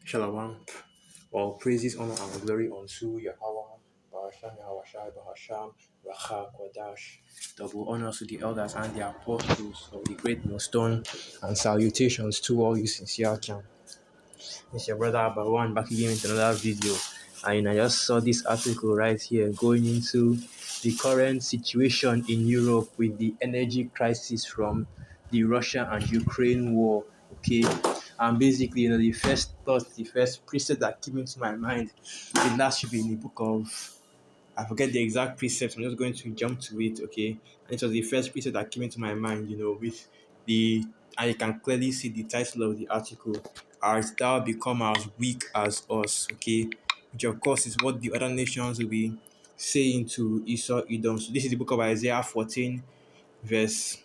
Shalom. All praises, honor, and glory unto Yahweh, Barasham, Yahweh Bahasham, Racha, Kodash. Double honors to the elders and the apostles of the great millstone, and salutations to all you sincere can. It's your brother Abawan back again with another video. And I just saw this article right here going into the current situation in Europe with the energy crisis from the Russia and Ukraine war. Okay, and basically, the first thought, the first precept that came into my mind, that should be in the book of, I forget the exact precept. I'm just going to jump to it, okay? And it was the first precept that came into my mind, with the, and you can clearly see the title of the article, Art Thou Become as Weak as Us, okay? Which, of course, is what the other nations will be saying to Esau, Edom. So, this is the book of Isaiah 14, verse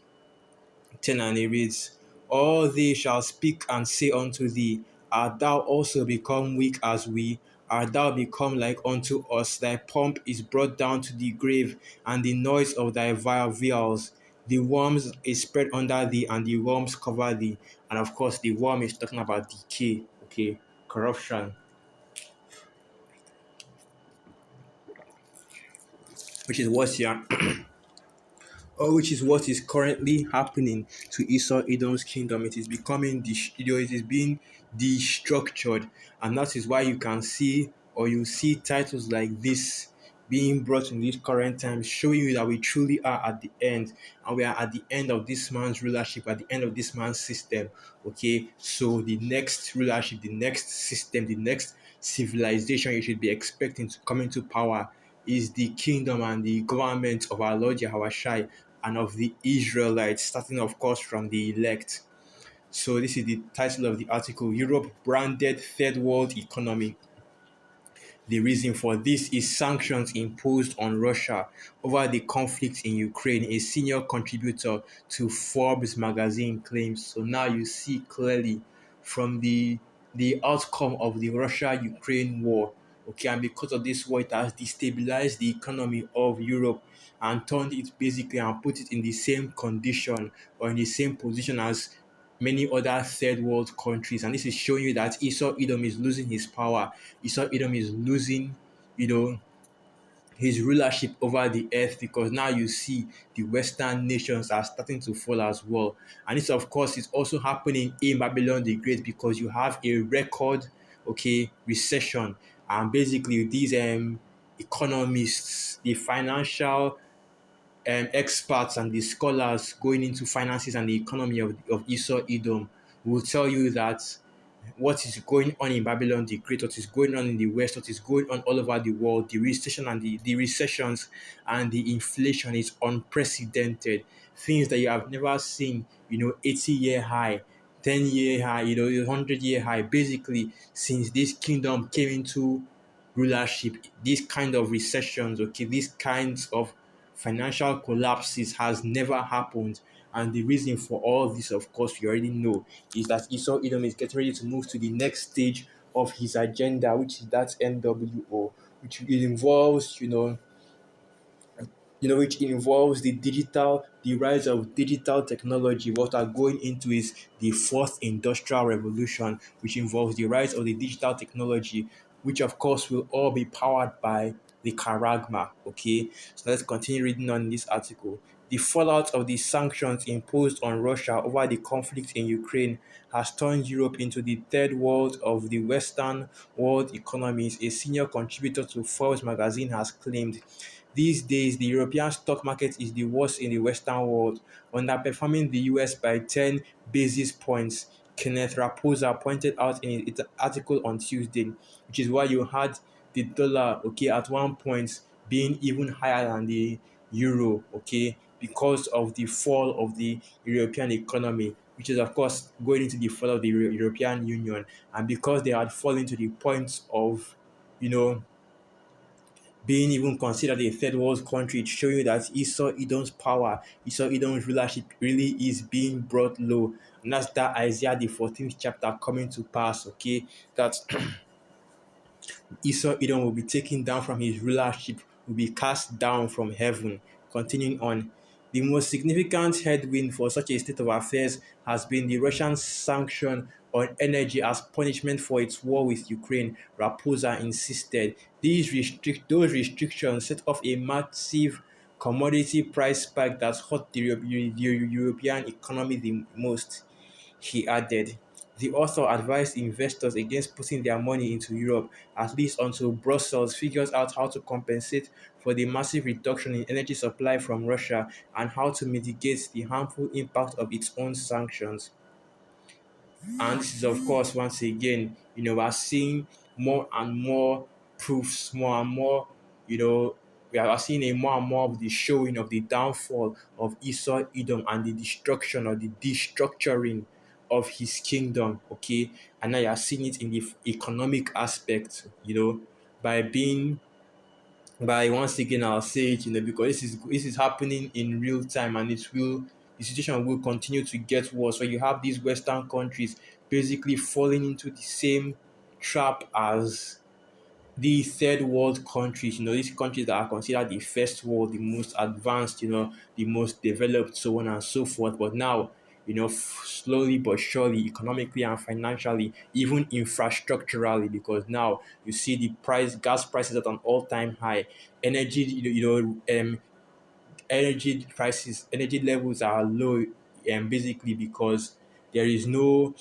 10, and it reads, All they shall speak and say unto thee, Art thou also become weak as we? Art thou become like unto us? Thy pomp is brought down to the grave, and the noise of thy vials. The worms is spread under thee, and the worms cover thee. And of course, the worm is talking about decay, okay, corruption, which is what here or which is what is currently happening to Esau Edom's kingdom. It is becoming it is being destructured, and that is why you can see or you see titles like this being brought in these current times, showing you that we truly are at the end, and we are at the end of this man's rulership, at the end of this man's system. Okay, so the next rulership, the next system, the next civilization you should be expecting to come into power is the kingdom and the government of our Lord Yahushua and of the Israelites, starting, of course, from the elect. So, this is the title of the article, Europe Branded Third World Economy. The reason for this is sanctions imposed on Russia over the conflict in Ukraine, a senior contributor to Forbes magazine claims. So now you see clearly from the outcome of the Russia-Ukraine war. Okay, and because of this war, it has destabilized the economy of Europe and turned it basically and put it in the same condition or in the same position as many other third world countries. And this is showing you that Esau Edom is losing his power. Esau Edom is losing, you know, his rulership over the earth, because now you see the Western nations are starting to fall as well. And this, of course, is also happening in Babylon the Great, because you have a record, okay, recession. And basically, these economists, the financial experts and the scholars going into finances and the economy of Esau Edom will tell you that what is going on in Babylon the Great, what is going on in the West, what is going on all over the world, the recession and the recessions and the inflation is unprecedented. Things that you have never seen, 80-year high, 10-year high, 100-year high, basically since this kingdom came into rulership. These kind of recessions, okay, these kinds of financial collapses has never happened. And the reason for all this, of course, you already know, is that Esau Edom is getting ready to move to the next stage of his agenda, which is that NWO, which involves, which involves the rise of digital technology. What are going into is the fourth industrial revolution, which involves the rise of the digital technology, which of course will all be powered by the Karagma. Okay, so let's continue reading on this article. The fallout of the sanctions imposed on Russia over the conflict in Ukraine has turned Europe into the third world of the Western world economies, a senior contributor to Forbes magazine has claimed. These days, the European stock market is the worst in the Western world, underperforming the US by 10 basis points. Kenneth Raposa pointed out in his article on Tuesday, which is why you had the dollar, okay, at one point being even higher than the euro, okay, because of the fall of the European economy, which is, of course, going into the fall of the European Union, and because they had fallen to the point of, you know, being even considered a third world country, it's showing you that Esau Edom's power, Esau Edom's rulership really is being brought low. And that's that Isaiah the 14th chapter coming to pass, okay? That Esau Edom will be taken down from his rulership, will be cast down from heaven. Continuing on, The most significant headwind for such a state of affairs has been the Russian sanction on energy as punishment for its war with Ukraine, Raposa insisted. Those restrictions set off a massive commodity price spike that hurt the European economy the most. He added, the author advised investors against putting their money into Europe, at least until Brussels figures out how to compensate for the massive reduction in energy supply from Russia and how to mitigate the harmful impact of its own sanctions. And this is, of course, once again, we're seeing more and more proofs, more and more, you know, we are seeing a more and more of the showing of the downfall of Esau Edom and the destruction or the destructuring of his kingdom. Okay, and now you are seeing it in the economic aspect, by being by once again I'll say it, because this is happening in real time, and the situation will continue to get worse. So you have these Western countries basically falling into the same trap as the third world countries, these countries that are considered the first world, the most advanced, the most developed, so on and so forth. But now, slowly but surely, economically and financially, even infrastructurally, because now you see the gas prices at an all-time high, energy, energy prices, energy levels are low, basically because there is no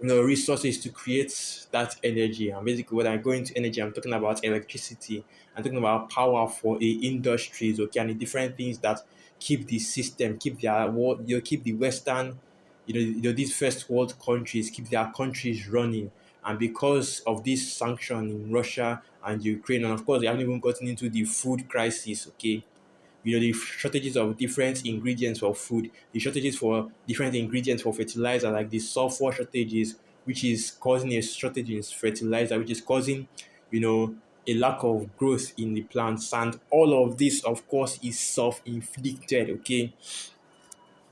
resources to create that energy. And basically, when I go into energy, I'm talking about electricity. I'm talking about power for a industries, okay, and the different things that keep the system, keep their world, keep the Western, these first world countries, keep their countries running. And because of this sanction in Russia and Ukraine, and of course, they haven't even gotten into the food crisis, okay, the shortages of different ingredients for food, the shortages for different ingredients for fertilizer, like the sulfur shortages, which is causing a shortage in fertilizer, which is causing, a lack of growth in the plants. And all of this, of course, is self-inflicted, okay?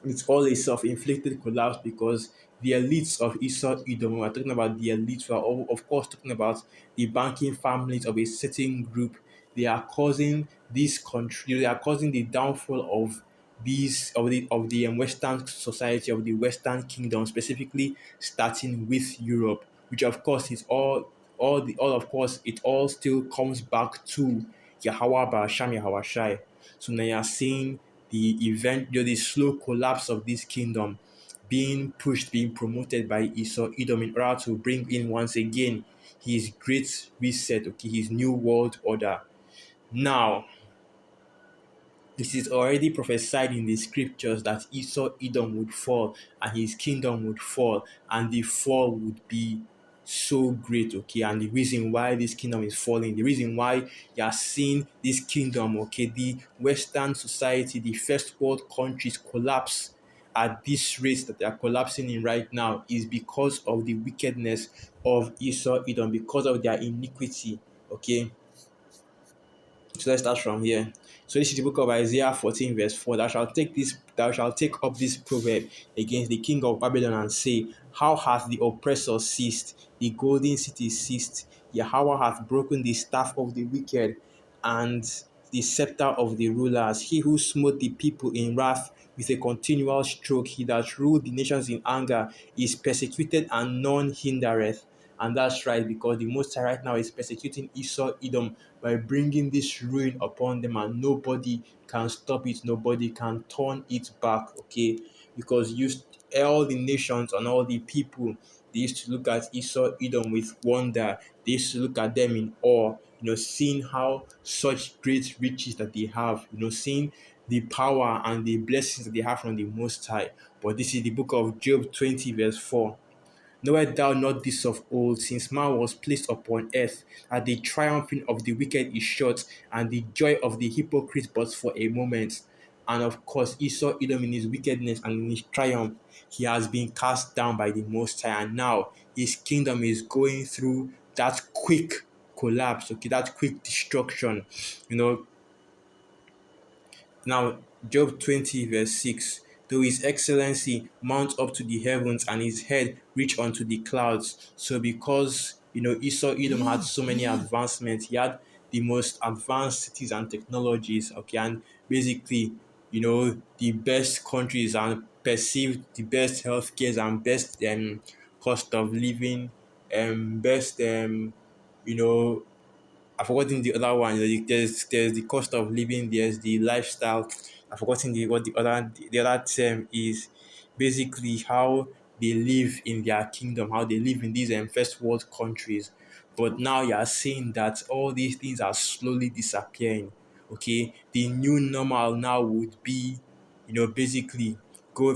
It's all a self-inflicted collapse because the elites of Esau Edom, we're talking about the elites, we're all, of course talking about the banking families of a certain group. They are causing this country, they are causing the downfall of the Western society, of the Western kingdom, specifically starting with Europe, which of course is all of course it all still comes back to Yahweh Ba'asham Yahweh Shai. So now you're seeing the slow collapse of this kingdom being pushed, being promoted by Esau Edom in order to bring in once again his great reset, okay, his new world order. Now, this is already prophesied in the scriptures that Esau Edom would fall and his kingdom would fall, and the fall would be so great, okay. And the reason why this kingdom is falling, the reason why you are seeing this kingdom, okay, the Western society, the first world countries collapse at this rate that they are collapsing in right now, is because of the wickedness of Esau Edom, because of their iniquity, okay. So let's start from here. So this is the book of Isaiah 14, verse 4. Thou shalt take up this proverb against the king of Babylon and say, how hath the oppressor ceased, the golden city ceased? Yahweh hath broken the staff of the wicked and the scepter of the rulers. He who smote the people in wrath with a continual stroke, he that ruled the nations in anger, is persecuted and none hindereth. And that's right, because the Most High right now is persecuting Esau Edom by bringing this ruin upon them, and nobody can stop it, nobody can turn it back, okay? Because all the nations and all the people, they used to look at Esau Edom with wonder. They used to look at them in awe, seeing how such great riches that they have, seeing the power and the blessings that they have from the Most High. But this is the book of Job 20, verse 4. Knowest thou not this of old, since man was placed upon earth, that the triumphing of the wicked is short, and the joy of the hypocrite but for a moment? And of course, Esau, Edom, in his wickedness and in his triumph, he has been cast down by the Most High, and now his kingdom is going through that quick collapse, okay, that quick destruction. You know, now, Job 20, verse 6. Though his excellency mount up to the heavens and his head reach unto the clouds. So, because Esau Edom had so many advancements, he had the most advanced cities and technologies, okay, and basically the best countries and perceived the best healthcare and best cost of living, best you know I've forgotten the other one. There's the cost of living. There's the lifestyle. I've forgotten what the other term is. Basically, how they live in their kingdom, how they live in these first world countries. But now you are seeing that all these things are slowly disappearing. Okay, the new normal now would be, basically going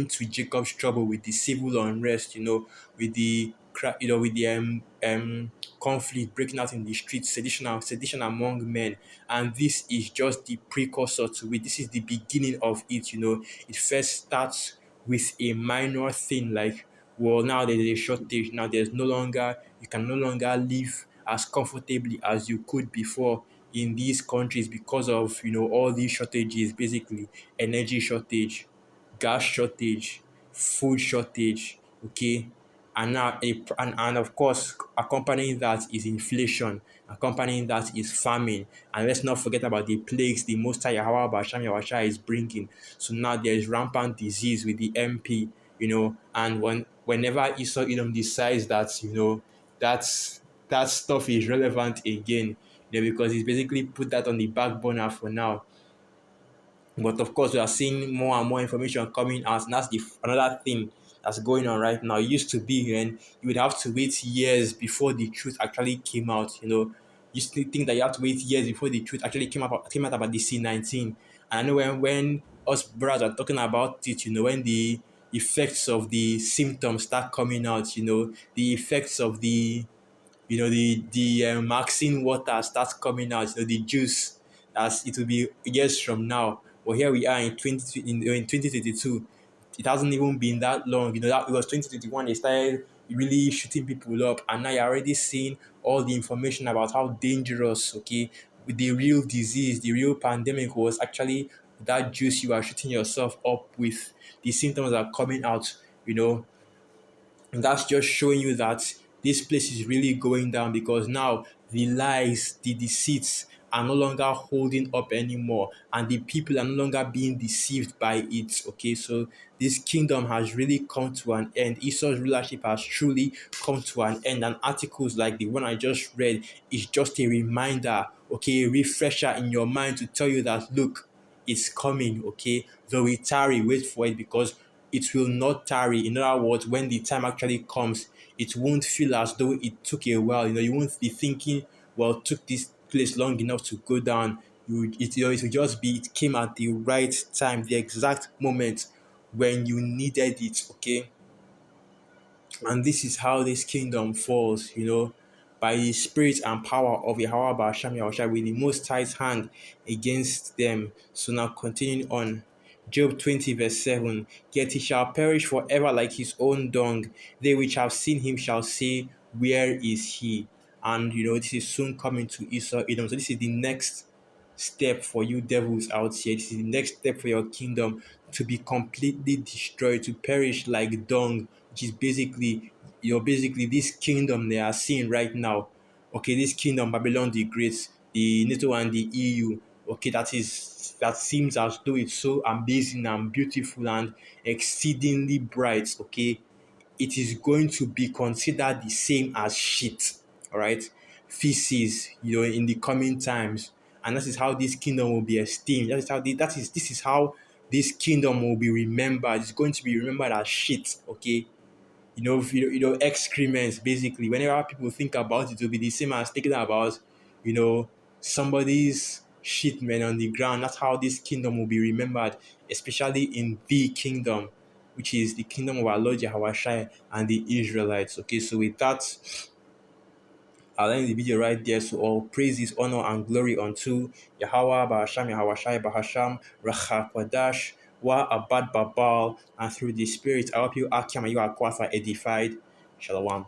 to Jacob's trouble with the civil unrest, with the with the conflict breaking out in the streets, sedition among men, and this is just the precursor to it. This is the beginning of it. It first starts with a minor thing like, well, now there's a shortage. Now you can no longer live as comfortably as you could before in these countries because of all these shortages, basically energy shortage, gas shortage, food shortage, okay? And now and of course accompanying that is inflation, accompanying that is famine, and let's not forget about the plagues the Most High Yahweh Basham Yahweh is bringing. So now there is rampant disease with the MP, and whenever Esau Edom decides that that stuff is relevant again, because he's basically put that on the back burner for now. But of course, we are seeing more and more information coming out, and that's another thing that's going on right now. It used to be when you would have to wait years before the truth actually came out. You used to think that you have to wait years before the truth actually came out about the C-19. And I know when us brothers are talking about it, when the effects of the symptoms start coming out, the effects of the Maxine water starts coming out, the juice, as it will be years from now. But here we are in 2022. It hasn't even been that long. That it was 2021. They started really shooting people up, and now you're already seeing all the information about how dangerous, okay, with the real disease, the real pandemic was actually that juice you are shooting yourself up with. The symptoms are coming out. And that's just showing you that this place is really going down because now the lies, the deceits are no longer holding up anymore, and the people are no longer being deceived by it. Okay, so this kingdom has really come to an end. Esau's rulership has truly come to an end, and articles like the one I just read is just a reminder, okay, a refresher in your mind to tell you that look, it's coming, okay? Though it tarry, wait for it because it will not tarry. In other words, when the time actually comes, it won't feel as though it took a while. You won't be thinking, well, it took this place long enough to go down. It will just be, it came at the right time, the exact moment when you needed it, okay? And this is how this kingdom falls, by the spirit and power of Yahweh Basham Yahushua with the most tight hand against them. So now continuing on. Job 20 verse 7. Yet he shall perish forever like his own dung. They which have seen him shall say, where is he? And this is soon coming to Esau Edom. So this is the next step for you devils out here. This is the next step for your kingdom to be completely destroyed, to perish like dung, which is basically this kingdom they are seeing right now. Okay, this kingdom, Babylon the Great, the NATO and the EU. Okay, that seems as though it's so amazing and beautiful and exceedingly bright. Okay, it is going to be considered the same as shit, all right, feces, in the coming times. And that is how this kingdom will be esteemed. This is how this kingdom will be remembered. It's going to be remembered as shit, okay? Excrements, basically. Whenever people think about it, it will be the same as thinking about, you know somebody's shit, man, on the ground. That's how this kingdom will be remembered, especially in the kingdom, which is the kingdom of our Lord Yahushua and the Israelites. Okay, so with that, I'll end the video right there. So all praises, honor, and glory unto Yahweh, Bahasham, Yahushai, Bahasham, Rachakwadash, Wa Abad Babal, and through the Spirit, I hope you Akim and you are quite edified. Shalom.